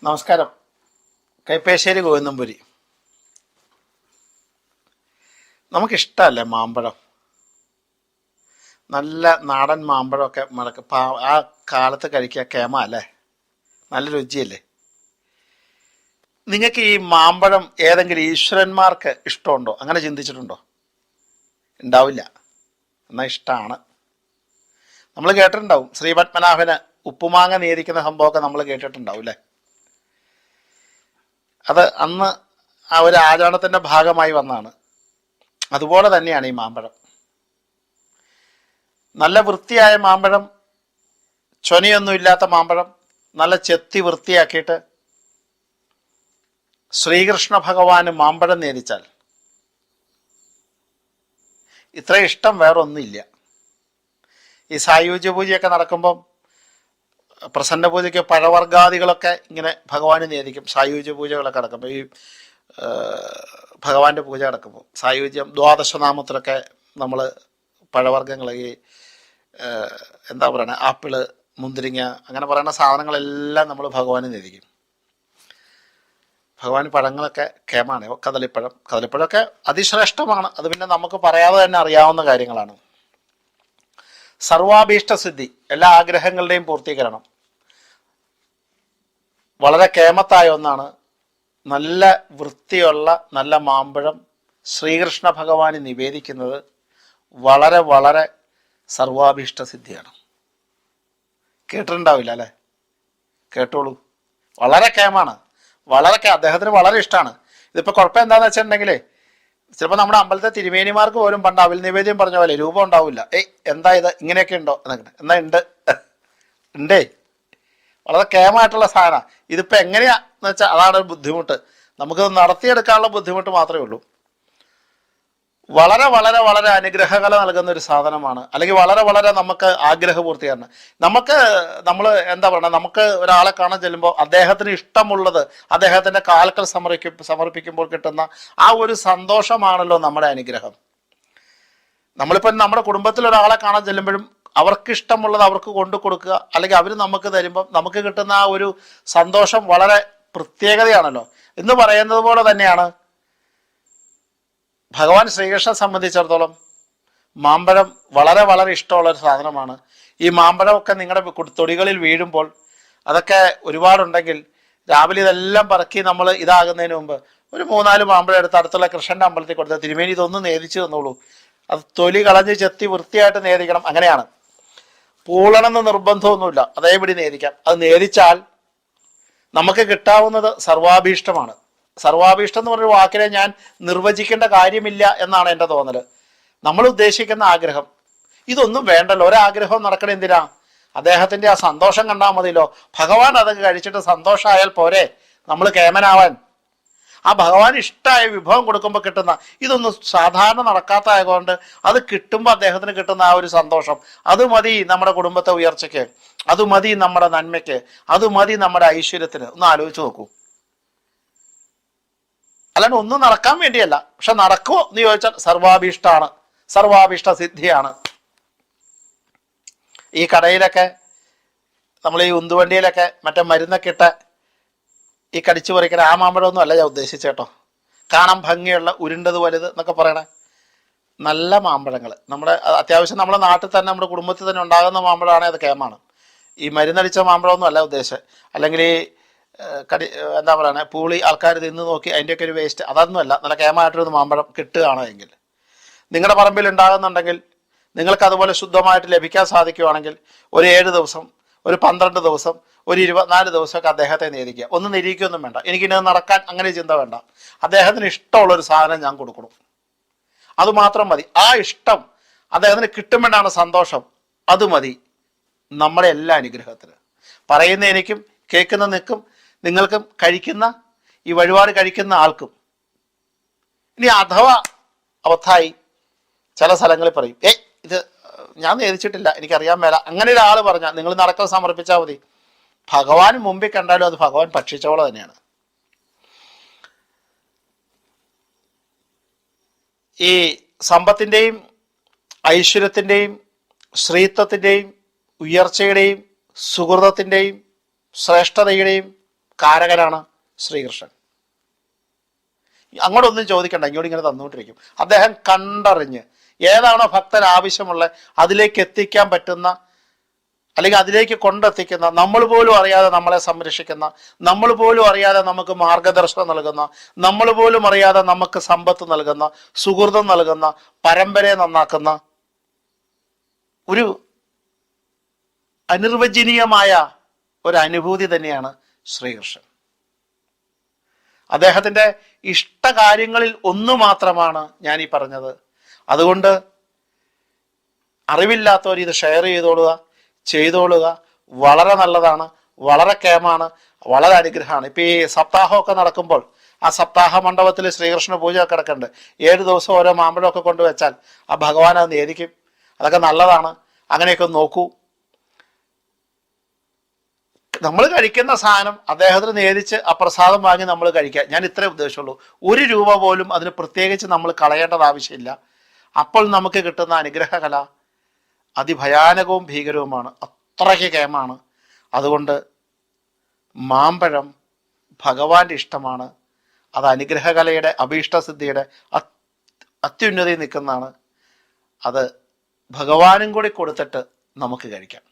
നമസ്കാരം. കൈപ്പേശ്ശേരി ഗോവിന്ദംപുരി. നമുക്കിഷ്ടമല്ലേ മാമ്പഴം? നല്ല നാടൻ മാമ്പഴമൊക്കെ ആ കാലത്ത് കഴിക്കുക കേമ അല്ലേ? നല്ല രുചിയല്ലേ? നിങ്ങൾക്ക് ഈ മാമ്പഴം ഏതെങ്കിലും ഈശ്വരന്മാർക്ക് ഇഷ്ടമുണ്ടോ? അങ്ങനെ ചിന്തിച്ചിട്ടുണ്ടോ? ഉണ്ടാവില്ല. എന്നാൽ ഇഷ്ടമാണ്. നമ്മൾ കേട്ടിട്ടുണ്ടാവും, ശ്രീപത്മനാഭന് ഉപ്പുമാങ്ങ നേദിക്കുന്ന സംഭവമൊക്കെ നമ്മൾ കേട്ടിട്ടുണ്ടാവും അല്ലേ? അത് അന്ന് ആ ഒരു ആചരണത്തിൻ്റെ ഭാഗമായി വന്നതാണ്. അതുപോലെ തന്നെയാണ് ഈ മാമ്പഴം. നല്ല വൃത്തിയായ മാമ്പഴം, ചൊനയൊന്നുമില്ലാത്ത മാമ്പഴം, നല്ല ചെത്തി വൃത്തിയാക്കിയിട്ട് ശ്രീകൃഷ്ണ ഭഗവാന് മാമ്പഴം നേദിച്ചാൽ ഇത്ര ഇഷ്ടം വേറൊന്നുമില്ല. ഈ സായുജ്യ പൂജയൊക്കെ നടക്കുമ്പം, പ്രസന്ന പൂജയ്ക്ക് പഴവർഗാദികളൊക്കെ ഇങ്ങനെ ഭഗവാന് നേദിക്കും. സായുജ്യ പൂജകളൊക്കെ നടക്കുമ്പോൾ, ഈ ഭഗവാന്റെ പൂജ നടക്കുമ്പോൾ സായുജ്യം ദ്വാദശനാമത്തിലൊക്കെ നമ്മൾ പഴവർഗ്ഗങ്ങൾ, ഈ എന്താ പറയുക, ആപ്പിള്, മുന്തിരിങ്ങ, അങ്ങനെ പറയുന്ന സാധനങ്ങളെല്ലാം നമ്മൾ ഭഗവാന് നേദിക്കും. ഭഗവാൻ പഴങ്ങളൊക്കെ കേമാണ്. കദളിപ്പഴമൊക്കെ അതിശ്രേഷ്ഠമാണ്. അത് പിന്നെ നമുക്ക് പറയാതെ തന്നെ അറിയാവുന്ന കാര്യങ്ങളാണ്. സർവാഭീഷ്ടസിദ്ധി, എല്ലാ ആഗ്രഹങ്ങളുടെയും പൂർത്തീകരണം, വളരെ കേമത്തായ ഒന്നാണ്. നല്ല വൃത്തിയുള്ള നല്ല മാമ്പഴം ശ്രീകൃഷ്ണ ഭഗവാന് നിവേദിക്കുന്നത് വളരെ വളരെ സർവാഭീഷ്ടസിദ്ധിയാണ്. കേട്ടിട്ടുണ്ടാവില്ല അല്ലേ? കേട്ടോളൂ. വളരെ കേമാണ്, അദ്ദേഹത്തിന് വളരെ ഇഷ്ടമാണ്. ഇതിപ്പോൾ കുഴപ്പം എന്താണെന്ന് വെച്ചിട്ടുണ്ടെങ്കിൽ, ചിലപ്പോൾ നമ്മുടെ അമ്പലത്തെ തിരുമേനിമാർക്ക് പോലും പണ്ട് അവിൽ നിവേദ്യം പറഞ്ഞ പോലെ രൂപം ഉണ്ടാവില്ല. എന്താ ഇത്, ഇങ്ങനെയൊക്കെ ഉണ്ടോ എന്നൊക്കെ. എന്നാ ഉണ്ടേ. വളരെ കേമായിട്ടുള്ള സാധനമാണ്. ഇതിപ്പോൾ എങ്ങനെയാന്ന് വെച്ചാൽ അതാണ് ഒരു ബുദ്ധിമുട്ട്. നമുക്കത് നടത്തിയെടുക്കാനുള്ള ബുദ്ധിമുട്ട് മാത്രമേ ഉള്ളൂ. വളരെ വളരെ വളരെ അനുഗ്രഹകല നൽകുന്ന ഒരു സാധനമാണ്. അല്ലെങ്കിൽ വളരെ വളരെ നമുക്ക് ആഗ്രഹപൂർത്തിയാണ്. നമ്മൾ എന്താ പറയുക, നമുക്ക് ഒരാളെ കാണാൻ ചെല്ലുമ്പോൾ അദ്ദേഹത്തിന് ഇഷ്ടമുള്ളത് അദ്ദേഹത്തിൻ്റെ കാൽക്കൽ സമർപ്പിക്കുമ്പോൾ കിട്ടുന്ന ആ ഒരു സന്തോഷമാണല്ലോ നമ്മുടെ അനുഗ്രഹം. നമ്മളിപ്പോൾ നമ്മുടെ കുടുംബത്തിൽ ഒരാളെ കാണാൻ ചെല്ലുമ്പോഴും അവർക്കിഷ്ടമുള്ളത് അവർക്ക് കൊണ്ടു കൊടുക്കുക, അല്ലെങ്കിൽ അവർ നമുക്ക് തരുമ്പം നമുക്ക് കിട്ടുന്ന ആ ഒരു സന്തോഷം വളരെ പ്രത്യേകതയാണല്ലോ. എന്ന് പറയുന്നത് പോലെ തന്നെയാണ് ഭഗവാൻ ശ്രീകൃഷ്ണനെ സംബന്ധിച്ചിടത്തോളം മാമ്പഴം വളരെ വളരെ ഇഷ്ടമുള്ളൊരു സാധനമാണ്. ഈ മാമ്പഴമൊക്കെ നിങ്ങളുടെ തൊടികളിൽ വീഴുമ്പോൾ, അതൊക്കെ ഒരുപാടുണ്ടെങ്കിൽ രാവിലെ ഇതെല്ലാം പറക്കി നമ്മൾ ഇതാകുന്നതിന് മുമ്പ് ഒരു 3-4 മാമ്പഴം എടുത്ത് അടുത്തുള്ള കൃഷ്ണൻ്റെ അമ്പലത്തിൽ കൊടുത്താൽ തിരുമേനി ഇതൊന്ന് നേദിച്ചു തന്നോളൂ. അത് തൊലി കളഞ്ഞ് ചെത്തി വൃത്തിയായിട്ട് നേദിക്കണം. അങ്ങനെയാണ്. പൂളണമെന്ന് നിർബന്ധമൊന്നുമില്ല, അതേപടി നേദിക്കാം. അത് നേദിച്ചാൽ നമുക്ക് കിട്ടാവുന്നത് സർവാഭീഷ്ടമാണ്. സർവാഭീഷ്ടം എന്ന് പറഞ്ഞൊരു വാക്കിനെ ഞാൻ നിർവചിക്കേണ്ട കാര്യമില്ല എന്നാണ് എൻ്റെ തോന്നൽ. നമ്മൾ ഉദ്ദേശിക്കുന്ന ആഗ്രഹം ഇതൊന്നും വേണ്ടല്ലോ. ഒരാഗ്രഹവും നടക്കണ എന്തിനാ? അദ്ദേഹത്തിൻ്റെ ആ സന്തോഷം കണ്ടാൽ മതിയല്ലോ. ഭഗവാൻ അതൊക്കെ കഴിച്ചിട്ട് സന്തോഷമായാൽ പോരെ നമ്മൾ കേമനാവാൻ? ആ ഭഗവാൻ ഇഷ്ടമായ വിഭവം കൊടുക്കുമ്പോൾ കിട്ടുന്ന ഇതൊന്നും സാധാരണ നടക്കാത്തതായതുകൊണ്ട് അത് കിട്ടുമ്പോൾ അദ്ദേഹത്തിന് കിട്ടുന്ന ആ ഒരു സന്തോഷം, അത് മതി നമ്മുടെ കുടുംബത്തെ ഉയർച്ചയ്ക്ക്, അത് മതി നമ്മുടെ നന്മയ്ക്ക്, അത് മതി നമ്മുടെ ഐശ്വര്യത്തിന്. ഒന്ന് ആലോചിച്ച് നോക്കൂ. അല്ലാണ്ട് ഒന്നും നടക്കാൻ വേണ്ടിയല്ല. പക്ഷെ നടക്കുമോ എന്ന് ചോദിച്ചാൽ സർവാഭീഷ്ടാണ്, സർവാഭീഷ്ട സിദ്ധിയാണ്. ഈ കടയിലൊക്കെ നമ്മൾ ഈ ഉന്തുവണ്ടിയിലൊക്കെ മറ്റേ മരുന്നൊക്കെ ഇട്ട് ഈ കടിച്ചു പറിക്കുന്ന ആ മാമ്പഴമൊന്നും അല്ല ഞാൻ ഉദ്ദേശിച്ചേട്ടോ. കാണാൻ ഭംഗിയുള്ള ഉരുണ്ടത് വലുത് എന്നൊക്കെ പറയണേ നല്ല മാമ്പഴങ്ങൾ, നമ്മുടെ അത്യാവശ്യം നമ്മുടെ നാട്ടിൽ തന്നെ നമ്മുടെ കുടുംബത്തിൽ തന്നെ ഉണ്ടാകുന്ന മാമ്പഴമാണെങ്കിൽ അത് കേമാണ്. ഈ മരുന്നടിച്ച മാമ്പഴമൊന്നും അല്ല ഉദ്ദേശം. അല്ലെങ്കിൽ ഈ എന്താ പറയുക, പൂളി ആൾക്കാർ തിന്ന് നോക്കി അതിൻ്റെയൊക്കെ ഒരു വേസ്റ്റ്, അതൊന്നും അല്ല. നല്ല കേമായിട്ടൊരു മാമ്പഴം കിട്ടുകയാണെങ്കിൽ, നിങ്ങളുടെ പറമ്പിൽ ഉണ്ടാകുന്നുണ്ടെങ്കിൽ, നിങ്ങൾക്ക് അതുപോലെ ശുദ്ധമായിട്ട് ലഭിക്കാൻ സാധിക്കുകയാണെങ്കിൽ ഒരു 7 ദിവസം, ഒരു 12 ദിവസം, ഒരു 24 ദിവസമൊക്കെ അദ്ദേഹത്തെ നേദിക്കുക. ഒന്നും നിരീക്കൊന്നും വേണ്ട. എനിക്കിത് നടക്കാൻ അങ്ങനെ ചിന്ത വേണ്ട. അദ്ദേഹത്തിന് ഇഷ്ടമുള്ളൊരു സാധനം ഞാൻ കൊടുക്കണം, അതുമാത്രം മതി. ആ ഇഷ്ടം അദ്ദേഹത്തിന് കിട്ടുമ്പോഴാണ് സന്തോഷം, അത് മതി നമ്മുടെ എല്ലാ അനുഗ്രഹത്തിന്. പറയുന്ന എനിക്കും കേൾക്കുന്ന നിങ്ങൾക്കും കഴിക്കുന്ന ഈ വഴിപാട് കഴിക്കുന്ന ആൾക്കും. ഇനി അഥവാ അബദ്ധമായി ചില സ്ഥലങ്ങളിൽ പറയും, ഇത് ഞാൻ നേദിച്ചിട്ടില്ല, എനിക്കറിയാൻ മേല, അങ്ങനെ ഒരാൾ പറഞ്ഞാൽ നിങ്ങൾ നടക്കം സമർപ്പിച്ചാൽ മതി. ഭഗവാൻ മുമ്പിൽ കണ്ടാലും അത് ഭഗവാൻ ഭക്ഷിച്ചോളം തന്നെയാണ്. ഈ സമ്പത്തിൻ്റെയും ഐശ്വര്യത്തിൻ്റെയും ശ്രീത്വത്തിൻ്റെയും ഉയർച്ചയുടെയും സുഹൃതത്തിൻ്റെയും ശ്രേഷ്ഠതയുടെയും കാരകനാണ് ശ്രീകൃഷ്ണൻ. അങ്ങോട്ടൊന്നും ചോദിക്കണ്ട, ഇങ്ങോട്ട് ഇങ്ങനെ തന്നുകൊണ്ടിരിക്കും. അദ്ദേഹം കണ്ടറിഞ്ഞ് ഏതാണോ ഭക്തൻ ആവശ്യമുള്ളത് അതിലേക്ക് എത്തിക്കാൻ പറ്റുന്ന, അല്ലെങ്കിൽ അതിലേക്ക് കൊണ്ടെത്തിക്കുന്ന, നമ്മൾ പോലും അറിയാതെ നമ്മളെ സംരക്ഷിക്കുന്ന, നമ്മൾ പോലും അറിയാതെ നമുക്ക് മാർഗദർശനം നൽകുന്ന, നമ്മൾ പോലും അറിയാതെ നമുക്ക് സമ്പത്ത് നൽകുന്ന, സുഹൃതം നൽകുന്ന, പരമ്പരയെ നന്നാക്കുന്ന ഒരു അനിർവചനീയമായ ഒരു അനുഭൂതി തന്നെയാണ് ശ്രീകൃഷ്ണൻ. അദ്ദേഹത്തിൻ്റെ ഇഷ്ടകാര്യങ്ങളിൽ ഒന്ന് മാത്രമാണ് ഞാൻ ഈ പറഞ്ഞത്. അതുകൊണ്ട് അറിവില്ലാത്തവർ ഇത് ഷെയർ ചെയ്തോളുക. വളരെ നല്ലതാണ്, വളരെ കേമാണ്, വളരെ അനുഗ്രഹമാണ്. ഇപ്പം ഈ സപ്താഹമൊക്കെ നടക്കുമ്പോൾ ആ സപ്താഹ മണ്ഡപത്തിൽ ശ്രീകൃഷ്ണ പൂജ ഒക്കെ നടക്കുന്നുണ്ട്. 7 ദിവസം ഓരോ മാമ്പഴമൊക്കെ കൊണ്ടുവച്ചാൽ ആ ഭഗവാൻ അത് നേദിക്കും. അതൊക്കെ നല്ലതാണ്. അങ്ങനെയൊക്കെ നോക്കൂ. നമ്മൾ കഴിക്കുന്ന സാധനം അദ്ദേഹത്തിന് നേദിച്ച് ആ പ്രസാദം വാങ്ങി നമ്മൾ കഴിക്കുക. ഞാൻ ഇത്രേ ഉദ്ദേശമുള്ളൂ. 1 രൂപ പോലും അതിന് പ്രത്യേകിച്ച് നമ്മൾ കളയേണ്ടത് ആവശ്യമില്ല. അപ്പോൾ നമുക്ക് കിട്ടുന്ന അനുഗ്രഹകല അതിഭയാനകവും ഭീകരവുമാണ്. അത്രയ്ക്ക് കേമാണ്. അതുകൊണ്ട് മാമ്പഴം ഭഗവാന്റെ ഇഷ്ടമാണ്. അത് അനുഗ്രഹകലയുടെ അഭീഷ്ടസിദ്ധിയുടെ അത്യുന്നതിയിൽ നിൽക്കുന്നതാണ്. അത് ഭഗവാനും കൂടി കൊടുത്തിട്ട് നമുക്ക് കഴിക്കാം.